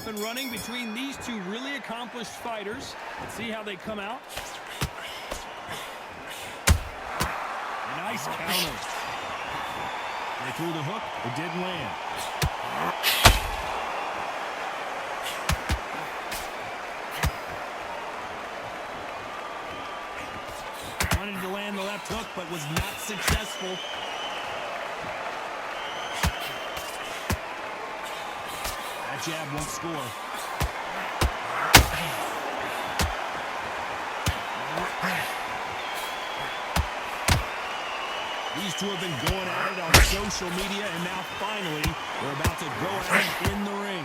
off and running between these two really accomplished fighters. Let's see how they come out. Nice counter. They threw the hook. It didn't land. Wanted to land the left hook, but was not successful. That jab won't score. These two have been going at it on social media, and now finally they're about to go at it in the ring.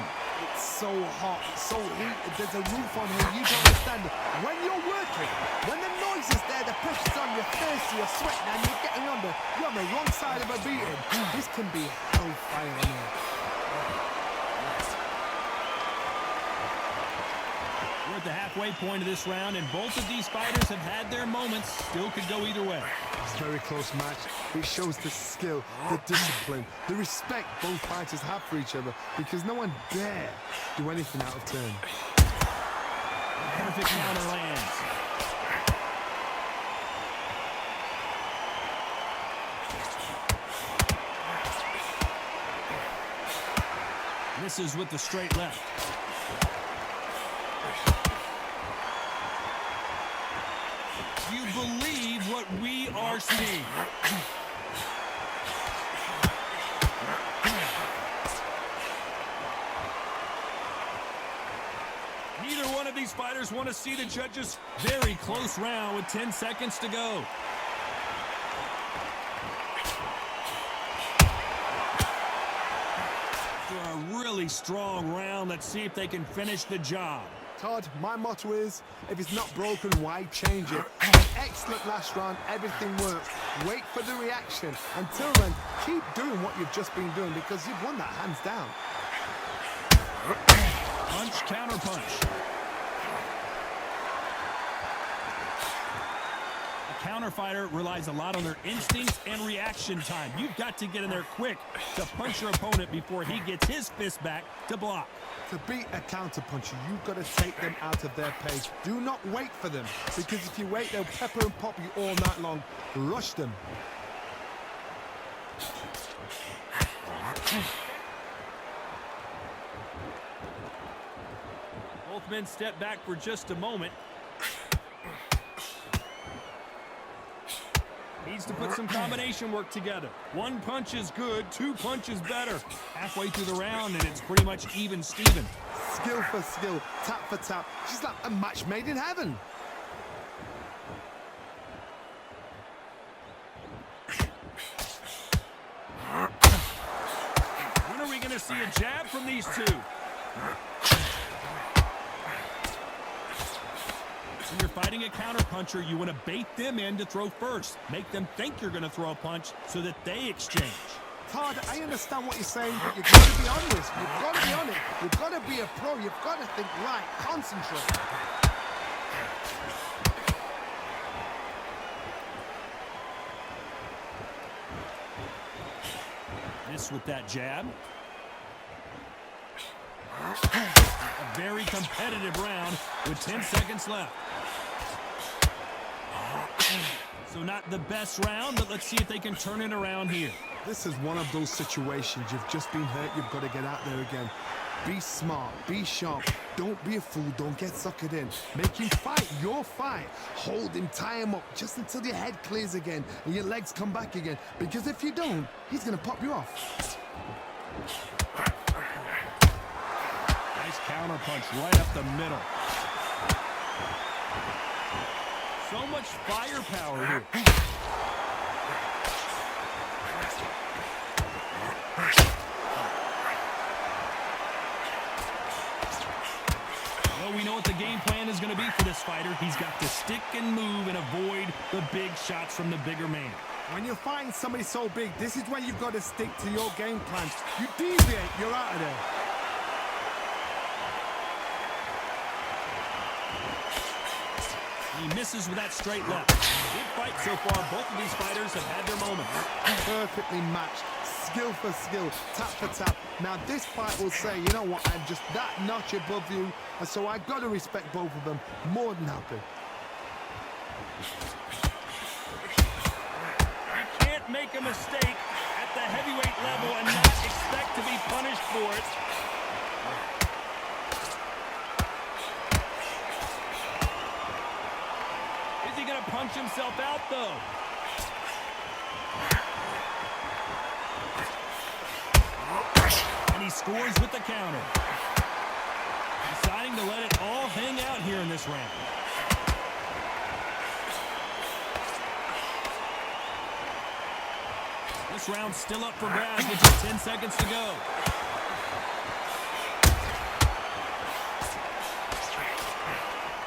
It's so hot, so heated, there's a roof on here, you don't understand it. When you're working, when the noise is there, the pressure's on your face, you're sweating and you're getting you're on the wrong side of a beating. This can be hellfire on here. We're at the halfway point of this round, and both of these fighters have had their moments. Still could go either way. It's a very close match. It shows the skill, the discipline, the respect both fighters have for each other, because no one dare do anything out of turn. Perfect counter lands. Misses with the straight left. Do you believe what we are seeing? Neither one of these fighters want to see the judges. Very close round with 10 seconds to go. After a really strong round, let's see if they can finish the job. Todd, my motto is, if it's not broken, why change it? Excellent last round, everything works. Wait for the reaction. Until then, keep doing what you've just been doing, because you've won that hands down. Punch, counter punch. A counter fighter relies a lot on their instincts and reaction time. You've got to get in there quick to punch your opponent before he gets his fist back to block. To beat a counter puncher, you've got to take them out of their pace. Do not wait for them, because if you wait, they'll pepper and pop you all night long. Rush them. Both men step back for just a moment. Needs to put some combination work together. One punch is good, two punches better. Halfway through the round, and it's pretty much even Steven. Skill for skill, tap for tap. She's like a match made in heaven. When are we going to see a jab from these two? When you're fighting a counterpuncher, you want to bait them in to throw first. Make them think you're going to throw a punch so that they exchange. Todd, I understand what you're saying, but you've got to be honest. You've got to be on it. You've got to be a pro. You've got to think right. Concentrate. Miss with that jab. A very competitive round with 10 seconds left. So not the best round, but let's see if they can turn it around here. This is one of those situations. You've just been hurt. You've got to get out there again. Be smart. Be sharp. Don't be a fool. Don't get suckered in. Make him fight your fight. Hold him, tie him up just until your head clears again and your legs come back again. Because if you don't, he's going to pop you off. Nice counter punch right up the middle. So much firepower here. Well, we know what the game plan is going to be for this fighter. He's got to stick and move and avoid the big shots from the bigger man. When you're fighting somebody so big, this is when you've got to stick to your game plan. You deviate, you're out of there. He misses with that straight left. Good fight so far. Both of these fighters have had their moments. Perfectly matched. skill for skill, tap for tap. Now this fight will say, you know what, I'm just that notch above you, and so I've got to respect both of them. More than happy. You can't make a mistake at the heavyweight level and not expect to be punished for it. Is he going to punch himself out, though? And he scores with the counter. Deciding to let it all hang out here in this round. This round's still up for grabs with just 10 seconds to go.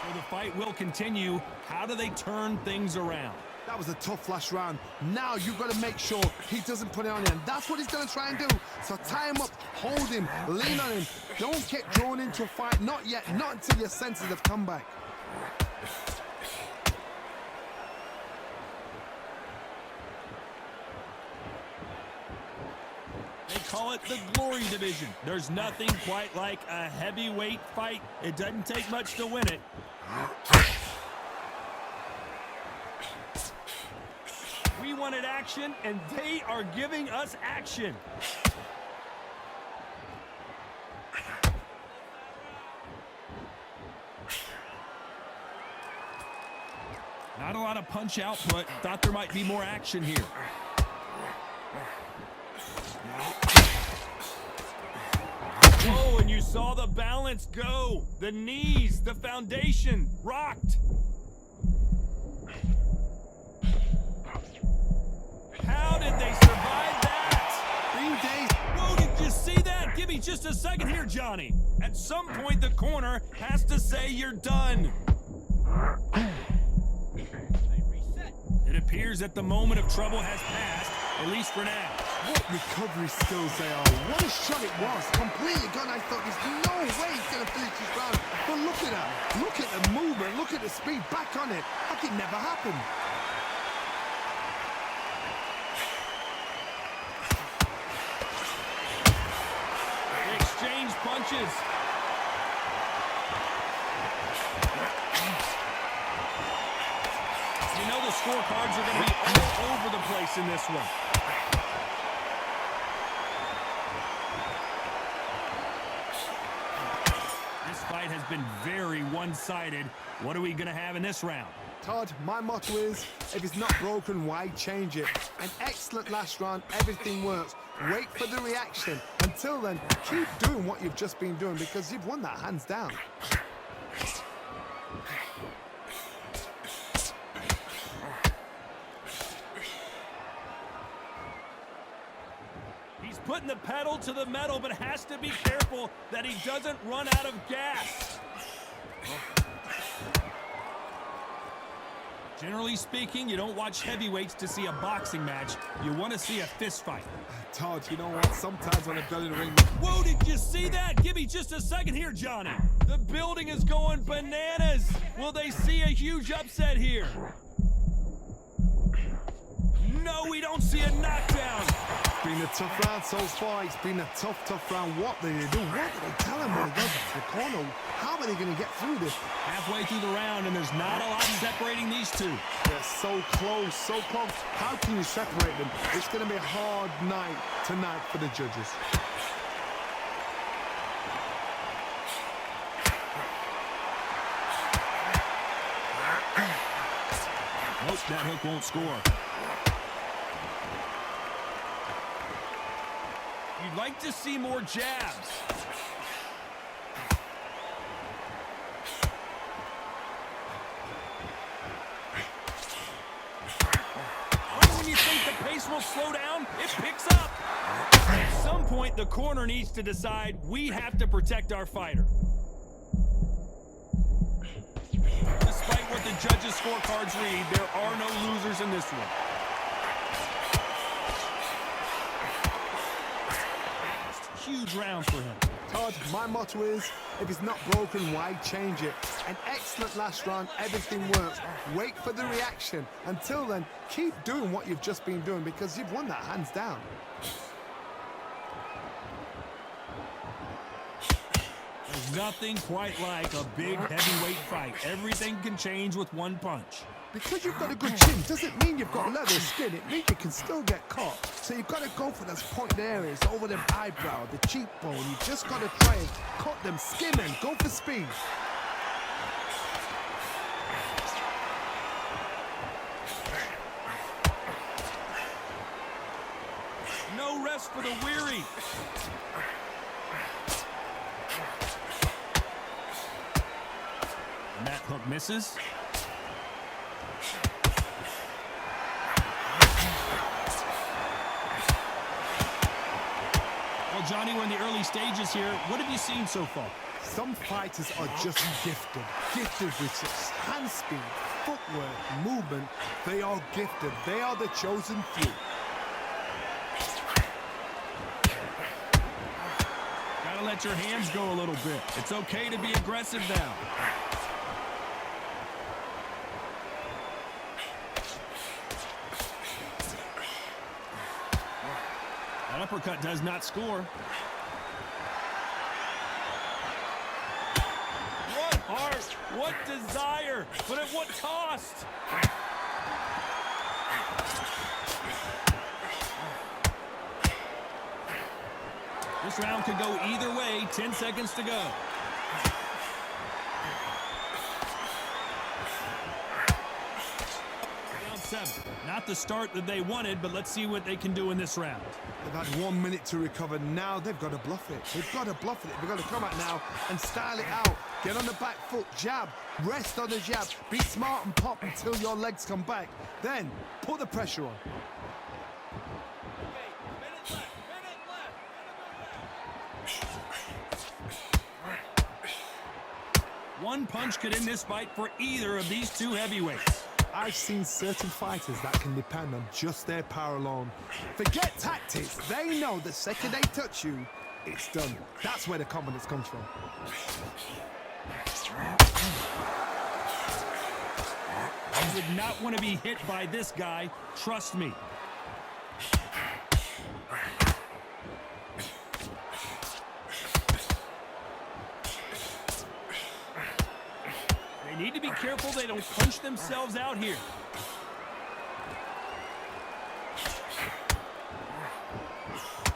So the fight will continue. How do they turn things around? That was a tough last round. Now you've got to make sure he doesn't put it on you, and that's what he's going to try and do. So tie him up, hold him, lean on him. Don't get drawn into a fight. Not yet. Not until your senses have come back. They call it the glory division. There's nothing quite like a heavyweight fight. It doesn't take much to win it. We wanted action, and they are giving us action. Not a lot of punch output. Thought there might be more action here. Oh, and you saw the balance go. The knees, the foundation, rocked. How did they survive that? Whoa, did you see that? Give me just a second here, Johnny. At some point, the corner has to say you're done. It appears that the moment of trouble has passed, at least for now. What recovery skills they are. What a shot it was. Completely gone. I thought there's no way he's going to finish this round. But look at that. Look at the movement. Look at the speed. Back on it. Like it never happened. They exchange punches. You know the scorecards are going to be all over the place in this one. This fight has been very one-sided. What are we going to have in this round? Todd, my motto is, if it's not broken, why change it? An excellent last round, everything works. Wait for the reaction. Until then, keep doing what you've just been doing because you've won that hands down. He's putting the pedal to the metal, but has to be careful that he doesn't run out of gas. Generally speaking, you don't watch heavyweights to see a boxing match. You want to see a fist fight. Todd, you know what? Sometimes when I've got in the ring... Whoa, did you see that? Give me just a second here, Johnny. The building is going bananas. Will they see a huge upset here? No, we don't see a knockdown. It's been a tough round so far. It's been a tough round. What do they do? What do they tell him when he goes into the corner? How are they going to get through this? Halfway through the round, and there's not a lot separating these two. They're so close, so close. How can you separate them? It's going to be a hard night tonight for the judges. Nope, that hook won't score. You'd like to see more jabs. When you think the pace will slow down, it picks up. At some point, the corner needs to decide we have to protect our fighter. Despite what the judges' scorecards read, there are no losers in this one. Huge round for him. Todd, my motto is, if it's not broken, why change it? An excellent last round, everything works. Wait for the reaction. Until then, keep doing what you've just been doing because you've won that hands down. There's nothing quite like a big heavyweight fight. Everything can change with one punch. Because you've got a good chin doesn't mean you've got leather skin. It means you can still get caught. So you've got to go for those pointed areas over the eyebrow, the cheekbone. You just got to try and cut them, skim them, go for speed. No rest for the weary. And that hook misses. Well, Johnny, we're in the early stages here. What have you seen so far? Some fighters are just gifted with such hand speed, footwork, movement. They are gifted. They are the chosen few. Gotta let your hands go a little bit. It's okay to be aggressive now. That uppercut does not score. What heart, what desire, but at what cost? This round could go either way. 10 seconds to go. Round 7. Not the start that they wanted, but let's see what they can do in this round. They've had 1 minute to recover. Now they've got to bluff it. They've got to bluff it. They've got to come out now and style it out. Get on the back foot, jab, rest on the jab. Be smart and pop until your legs come back. Then put the pressure on. One punch could end this fight for either of these two heavyweights. I've seen certain fighters that can depend on just their power alone. Forget tactics. They know the second they touch you, it's done. That's where the confidence comes from. You would not want to be hit by this guy. Trust me. They need to be careful they don't punch themselves out here.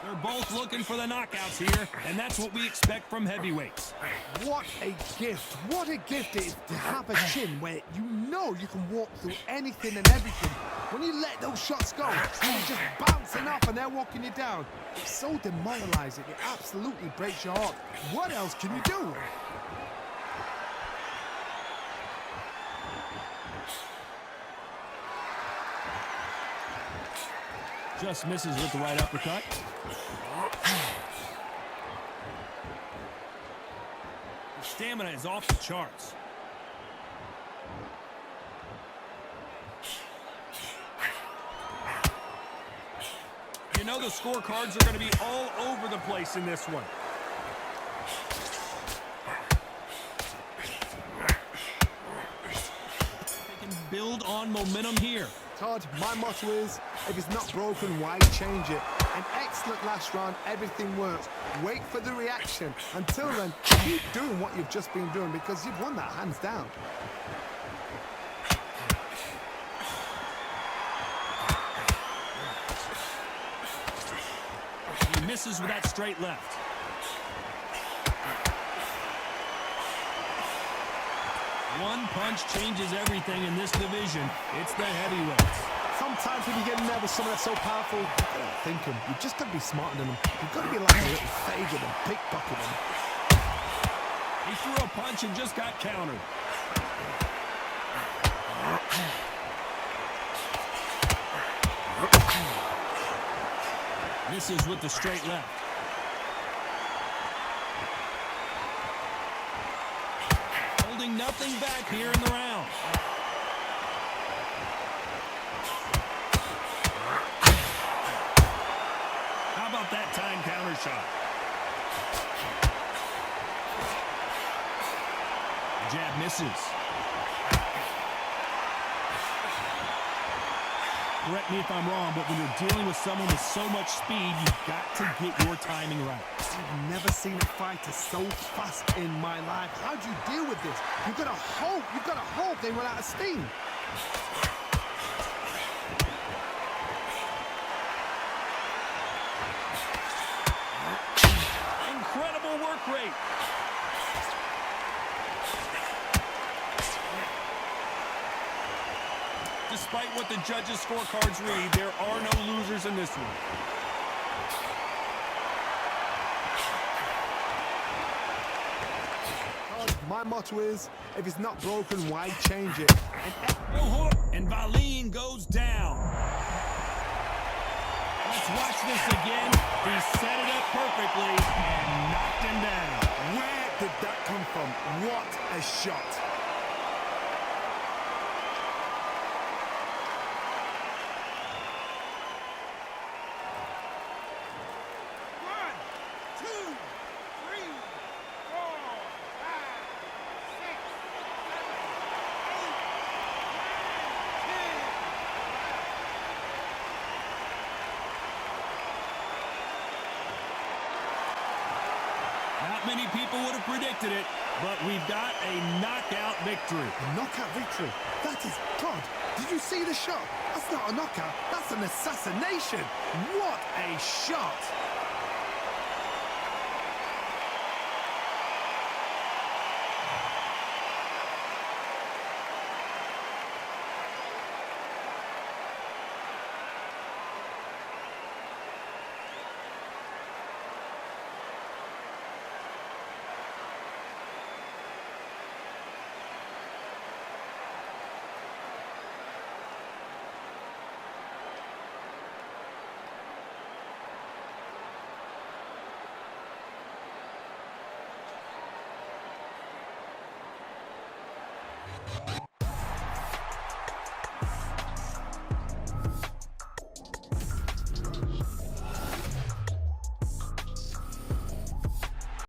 They're both looking for the knockouts here, and that's what we expect from heavyweights. What a gift. What a gift it is to have a chin where you know you can walk through anything and everything. When you let those shots go, and you're just bouncing off and they're walking you down, it's so demoralizing. It absolutely breaks your heart. What else can you do? Just misses with the right uppercut. The stamina is off the charts. You know the scorecards are going to be all over the place in this one. They can build on momentum here. Todd, my motto is, if it's not broken, why change it? An excellent last round, everything works. Wait for the reaction. Until then, keep doing what you've just been doing because you've won that hands down. He misses with that straight left. One punch changes everything in this division. It's the heavyweights. Sometimes when you get in there with someone that's so powerful, you've got to think them. You've just got to be smarter than them. You've got to be like a little Fagin and pickpocket them. He threw a punch and just got countered. Misses with the straight left. Nothing back here in the round. How about that time counter shot? The jab misses. correct me if I'm wrong, but when you're dealing with someone with so much speed, you've got to get your timing right. I've never seen a fighter so fast in my life. How do you deal with this? You've got to hope they run out of steam. Incredible work rate. Despite what the judges' scorecards read, there are no losers in this one. My motto is, if it's not broken, why change it? And Wallin goes down. Let's watch this again. He set it up perfectly and knocked him down. Where did that come from? What a shot. Not many people would have predicted it, but we've got a knockout victory. A knockout victory? That is God. Did you see the shot? That's not a knockout. That's an assassination. What a shot.